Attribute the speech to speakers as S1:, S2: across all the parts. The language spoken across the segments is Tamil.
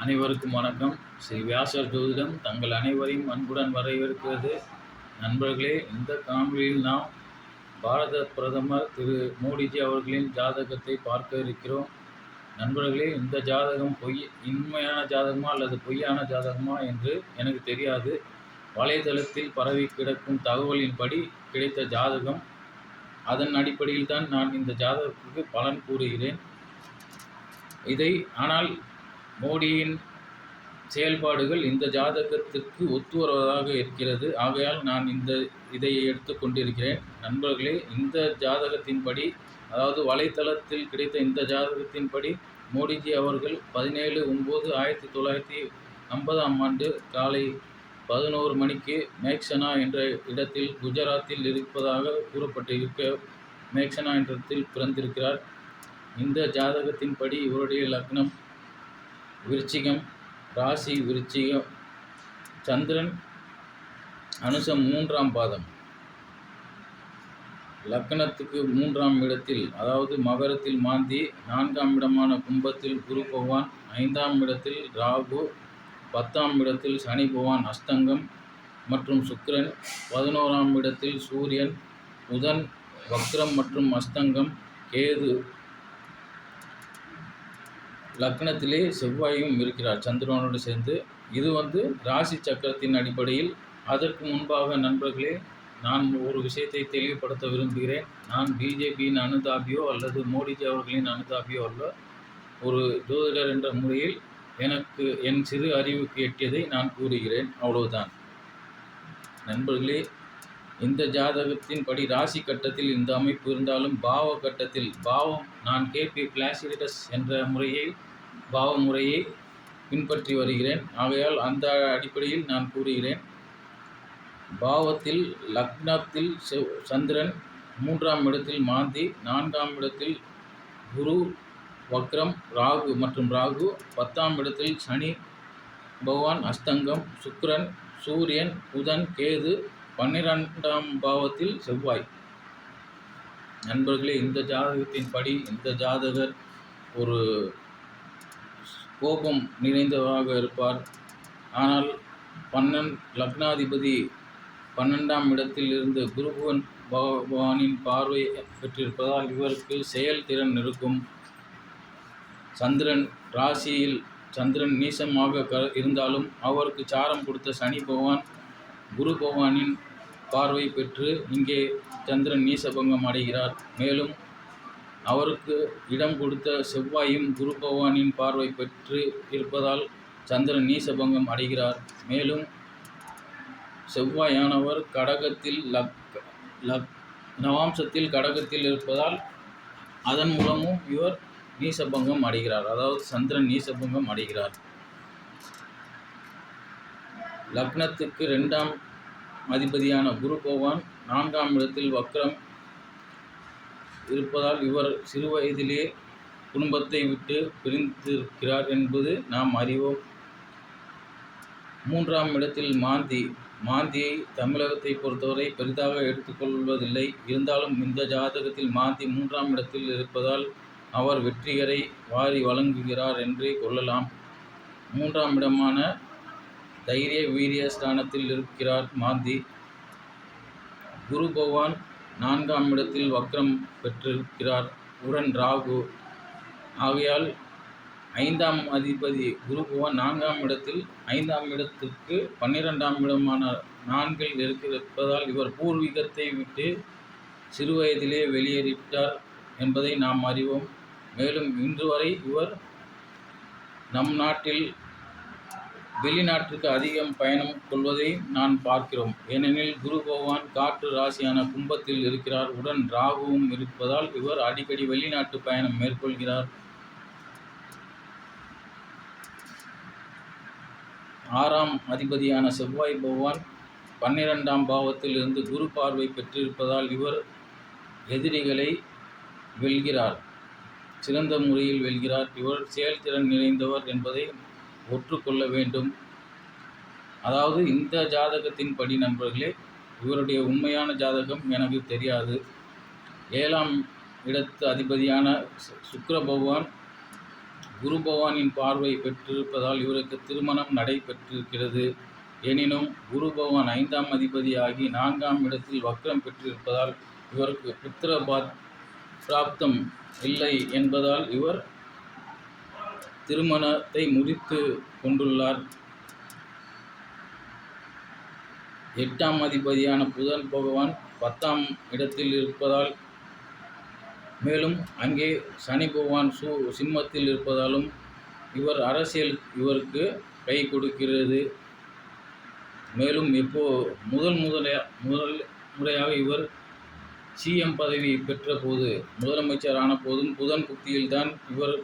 S1: அனைவருக்கும் வணக்கம். ஸ்ரீ வியாசர் ஜோதிடம் தங்கள் அனைவரையும் அன்புடன் வரவேற்கிறது. நண்பர்களே, இந்த காணொளியில் நாம் பாரத பிரதமர் திரு மோடிஜி அவர்களின் ஜாதகத்தை பார்க்க இருக்கிறோம். நண்பர்களே, இந்த ஜாதகம் உண்மையான ஜாதகமா அல்லது பொய்யான ஜாதகமா என்று எனக்கு தெரியாது. வலைதளத்தில் பரவி கிடக்கும் தகவலின்படி கிடைத்த ஜாதகம். அதன் அடிப்படையில் தான் நான் இந்த ஜாதகத்துக்கு பலன் கூறுகிறேன். ஆனால் மோடியின் செயல்பாடுகள் இந்த ஜாதகத்திற்கு ஒத்து வருவதாக இருக்கிறது. ஆகையால் நான் இதை எடுத்துக்கொண்டிருக்கிறேன். நண்பர்களே, இந்த ஜாதகத்தின்படி, அதாவது வலைத்தளத்தில் கிடைத்த இந்த ஜாதகத்தின்படி மோடிஜி அவர்கள் 17/9/1950 காலை 11 மணிக்கு மேக்சனா என்ற இடத்தில் குஜராத்தில் இருப்பதாக மேக்சனா என்ற இடத்தில் பிறந்திருக்கிறார். இந்த ஜாதகத்தின்படி இவருடைய லக்னம் விருச்சிகம், ராசி விருச்சிகம், சந்திரன் அனுசம் 3ஆம் பாதம், லக்னத்துக்கு 3ஆம் இடத்தில் அதாவது மகரத்தில் மாந்தி, 4ஆம் இடமான கும்பத்தில் குரு பகவான், 5ஆம் இடத்தில் ராகு, 10ஆம் இடத்தில் சனி பகவான் அஸ்தங்கம் மற்றும் சுக்கிரன், 11ஆம் இடத்தில் சூரியன், புதன் வக்ரம் மற்றும் அஸ்தங்கம், கேது, லக்னத்திலே செவ்வாயும் இருக்கிறார் சந்திரனோடு சேர்ந்து. இது ராசி சக்கரத்தின் அடிப்படையில். அதற்கு முன்பாக நண்பர்களே, நான் ஒரு விஷயத்தை தெளிவுபடுத்த விரும்புகிறேன். நான் பிஜேபியின் அனுதாபியோ அல்லது மோடிஜி அவர்களின் அனுதாபியோ அல்ல. ஒரு ஜோதிடர் என்ற முறையில் எனக்கு என் சிறு அறிவுக்கு எட்டியதை நான் கூறுகிறேன், அவ்வளவுதான். நண்பர்களே, இந்த ஜாதகத்தின்படி ராசி கட்டத்தில் இந்த அமைப்பு இருந்தாலும் பாவ கட்டத்தில் நான் கேபி பிளாசிடஸ் என்ற பாவ முறையை பின்பற்றி வருகிறேன். ஆகையால் அந்த அடிப்படையில் நான் கூறுகிறேன். பாவத்தில் லக்னத்தில் சந்திரன், 3ஆம் இடத்தில் மாந்தி, 4ஆம் இடத்தில் குரு வக்ரம் ராகு, 10ஆம் இடத்தில் சனி பகவான் அஸ்தங்கம், சுக்கிரன், சூரியன், புதன், கேது, 12ஆம் பாவத்தில் செவ்வாய். நண்பர்களே, இந்த ஜாதகத்தின்படி இந்த ஜாதகர் ஒரு கோபம் நிறைந்தவராக இருப்பார். ஆனால் லக்னாதிபதி 12ஆம் இடத்தில் இருந்து குரு பகவானின் பார்வை பெற்றிருப்பதால் இவருக்கு செயல்திறன் இருக்கும். ராசியில் சந்திரன் நீசமாக இருந்தாலும் அவருக்கு சாரம் கொடுத்த சனி பகவான் குரு பகவானின் பார்வை பெற்று இங்கே சந்திரன் நீசபங்கம் அடைகிறார். மேலும் அவருக்கு இடம் கொடுத்த செவ்வாயும் குரு பகவானின் பார்வை பெற்று இருப்பதால் சந்திரன் நீசபங்கம் அடைகிறார். மேலும் செவ்வாயானவர் கடகத்தில் நவாம்சத்தில் கடகத்தில் இருப்பதால் அதன் மூலமும் இவர் நீசபங்கம் அடைகிறார். அதாவது சந்திரன் நீசபங்கம் அடைகிறார். லக்னத்துக்கு 2ஆம் அதிபதியான குரு பகவான் 4ஆம் இடத்தில் வக்ரம் இருப்பதால் இவர் சிறு வயதிலே குடும்பத்தை விட்டு பிரிந்திருக்கிறார் என்பது நாம் அறிவோம். 3ஆம் இடத்தில் மாந்தியை தமிழகத்தை பொறுத்தவரை பெரிதாக எடுத்துக்கொள்வதில்லை. இருந்தாலும் இந்த ஜாதகத்தில் மாந்தி 3ஆம் இடத்தில் இருப்பதால் அவர் வெற்றிகரை வாரி வழங்குகிறார் என்றே கொள்ளலாம். 3ஆம் இடமான தைரிய வீரிய ஸ்தானத்தில் இருக்கிறார் மாந்தி. குரு பகவான் 4ஆம் இடத்தில் வக்ரம் பெற்றிருக்கிறார், உடன் ராகு. ஆகையால் 5ஆம் அதிபதி குரு பகவான் 4ஆம் இடத்தில் 5ஆம் இடத்துக்கு 12ஆம் இடமான 4இல் இருப்பதால் இவர் பூர்வீகத்தை விட்டு சிறுவயதிலே வெளியேறிவிட்டார் என்பதை நாம் அறிவோம். மேலும் இன்று வரை இவர் நம் நாட்டில் வெளிநாட்டுக்கு அதிகம் பயணம் கொள்வதை நான் பார்க்கிறோம். ஏனெனில் குரு பகவான் காற்று ராசியான கும்பத்தில் இருக்கிறார், உடன் ராகுவும் இருப்பதால் இவர் அடிக்கடி வெளிநாட்டு பயணம் மேற்கொள்கிறார். 6ஆம் அதிபதியான செவ்வாய் பகவான் 12ஆம் பாவத்தில் இருந்து குரு பார்வை பெற்றிருப்பதால் இவர் எதிரிகளை வெல்கிறார், சிறந்த முறையில் வெல்கிறார். இவர் செயல்திறன் நிறைந்தவர் என்பதை ஒற்றுக்கொள்ள வேண்டும். அதாவது இந்த ஜாதகத்தின்படி நண்பர்களே, இவருடைய உண்மையான ஜாதகம் எனக்கு தெரியாது. 7ஆம் இடத்து அதிபதியான சுக்கிர பகவான் குரு பகவானின் பார்வை பெற்றிருப்பதால் இவருக்கு திருமணம் நடைபெற்றிருக்கிறது. எனினும் குரு பகவான் 5ஆம் அதிபதியாகி 4ஆம் இடத்தில் வக்ரம் பெற்றிருப்பதால் இவருக்கு புத்திர பிராப்தம் இல்லை என்பதால் இவர் திருமணத்தை முடித்து கொண்டுள்ளார். 8ஆம் அதிபதியான புதன் பகவான் 10ஆம் இடத்தில் இருப்பதால், மேலும் அங்கே சனி பகவான் சிம்மத்தில் இருப்பதாலும் இவர் அரசியல் இவருக்கு கை கொடுக்கிறது. மேலும் முதல் முறையாக இவர் சிஎம் பதவி பெற்ற போது, முதலமைச்சரான போதும் புதன் புக்தியில்தான் இவர்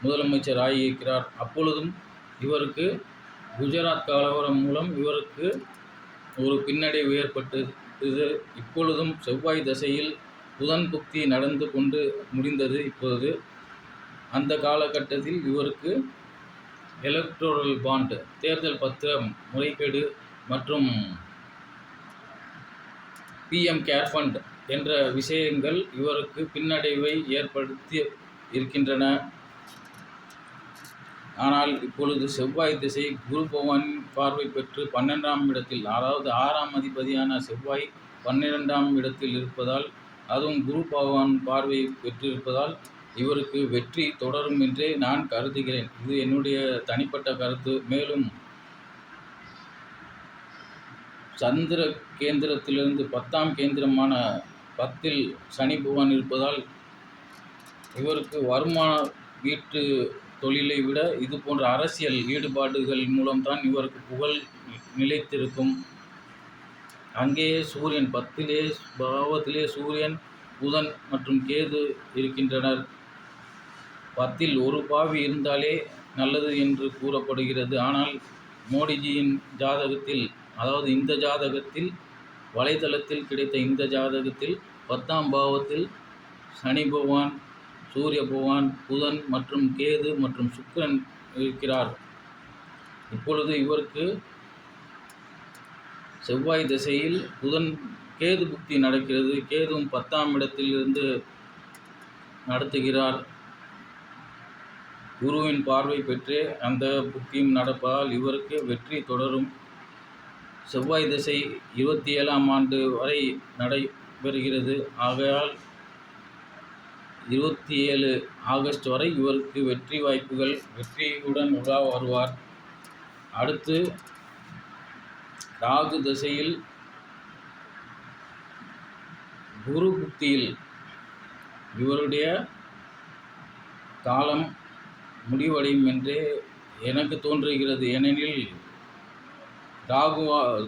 S1: முதலமைச்சர் ஆகியிருக்கிறார். அப்பொழுதும் இவருக்கு குஜராத் கலவரம் மூலம் இவருக்கு ஒரு பின்னடைவு ஏற்பட்டது. இப்பொழுதும் செவ்வாய் தசையில் புதன் புக்தி நடந்து கொண்டு முடிந்தது. இப்பொழுது அந்த காலகட்டத்தில் இவருக்கு எலக்டோரல் பாண்ட், தேர்தல் பத்திரம் முறைகேடு மற்றும் பிஎம் கேர் ஃபண்ட் என்ற விஷயங்கள் இவருக்கு பின்னடைவை ஏற்படுத்தி இருக்கின்றன. ஆனால் இப்பொழுது செவ்வாய் திசை குரு பகவான் பார்வை பெற்று 12ஆம் இடத்தில், அதாவது 6ஆம் அதிபதியான செவ்வாய் 12ஆம் இடத்தில் இருப்பதால், அதுவும் குரு பகவான் பார்வை பெற்றிருப்பதால் இவருக்கு வெற்றி தொடரும் என்றே நான் கருதுகிறேன். இது என்னுடைய தனிப்பட்ட கருத்து. மேலும் சந்திர கேந்திரத்திலிருந்து 10ஆம் கேந்திரமான 10இல் சனி பகவான் இருப்பதால் இவருக்கு வருமான வீட்டு தொழிலை விட இது போன்ற அரசியல் ஈடுபாடுகள் மூலம்தான் இவருக்கு புகழ் நிலைத்திருக்கும். அங்கேயே சூரியன் 10லே பாவத்திலே சூரியன், புதன் மற்றும் கேது இருக்கின்றனர். 10இல் ஒரு பாவி இருந்தாலே நல்லது என்று கூறப்படுகிறது. ஆனால் மோடிஜியின் ஜாதகத்தில், அதாவது இந்த ஜாதகத்தில், வலைதளத்தில் கிடைத்த இந்த ஜாதகத்தில் 10ஆம் பாவத்தில் சனி பகவான், சூரிய பகவான், புதன் மற்றும் கேது மற்றும் சுக்கிரன் இருக்கிறார். இப்பொழுது இவருக்கு செவ்வாய் திசையில் புதன் கேது புக்தி நடக்கிறது. கேதுவும் 10ஆம் இடத்திலிருந்து நடத்துகிறார். குருவின் பார்வை பெற்றே அந்த புக்தியும் நடப்பதால் இவருக்கு வெற்றி தொடரும். செவ்வாய் திசை 27ஆம் ஆண்டு வரை நடைபெறுகிறது. ஆகையால் 27 ஆகஸ்ட் வரை இவருக்கு வெற்றி வாய்ப்புகள், வெற்றியுடன் உலா வருவார். அடுத்து ராகு திசையில் குரு புக்தியில் இவருடைய காலம் முடிவடையும் என்றே எனக்கு தோன்றுகிறது. ஏனெனில்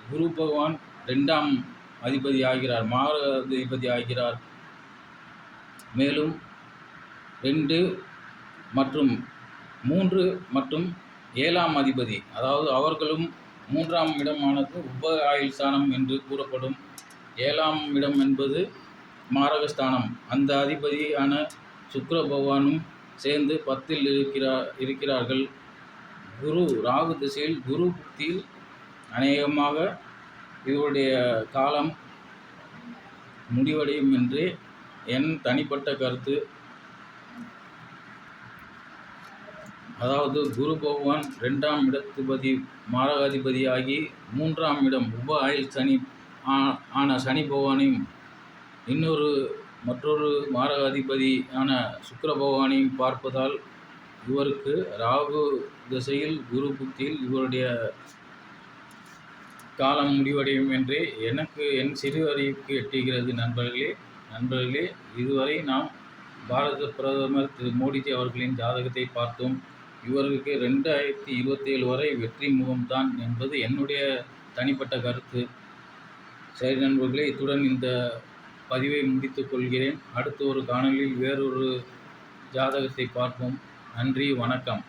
S1: குரு பகவான் 2ஆம் அதிபதி ஆகிறார், மாரகாதிபதி ஆகிறார். மேலும் 2 மற்றும் 3 மற்றும் 7ஆம் அதிபதி, அதாவது அவர்களும் 3ஆம் இடமானது உப ஆயுள் ஸ்தானம் என்று கூறப்படும். 7ஆம் இடம் என்பது மாரகஸ்தானம். அந்த அதிபதியான சுக்கிர பகவானும் சேர்ந்து 10இல் இருக்கிறார்கள். ராகு திசையில் குரு புக்தியில் அநேகமாக இவருடைய காலம் முடிவடையும் என்றே என் தனிப்பட்ட கருத்து. அதாவது குரு பகவான் 2ஆம் இடத்துபதி மாரகாதிபதியாகி 3ஆம் இடம் உப ஆயுள் சனி ஆன சனி பகவானையும் மற்றொரு மாரகாதிபதியான சுக்கிர பகவானையும் பார்ப்பதால் இவருக்கு ராகு திசையில் குரு புக்தியில் இவருடைய காலம் முடிவடையும் என்றே எனக்கு என் சிறு அறிவுக்கு எட்டுகிறது. நண்பர்களே, இதுவரை நாம் பாரத பிரதமர் திரு மோடிஜி அவர்களின் ஜாதகத்தை பார்த்தோம். இவருக்கு 2027 வரை வெற்றி முகம்தான் என்பது என்னுடைய தனிப்பட்ட கருத்து. சரி நண்பர்களே, இத்துடன் இந்த பதிவை முடித்துக் கொள்கிறேன். அடுத்த ஒரு காணொளியில் வேறொரு ஜாதகத்தை பார்ப்போம். நன்றி, வணக்கம்.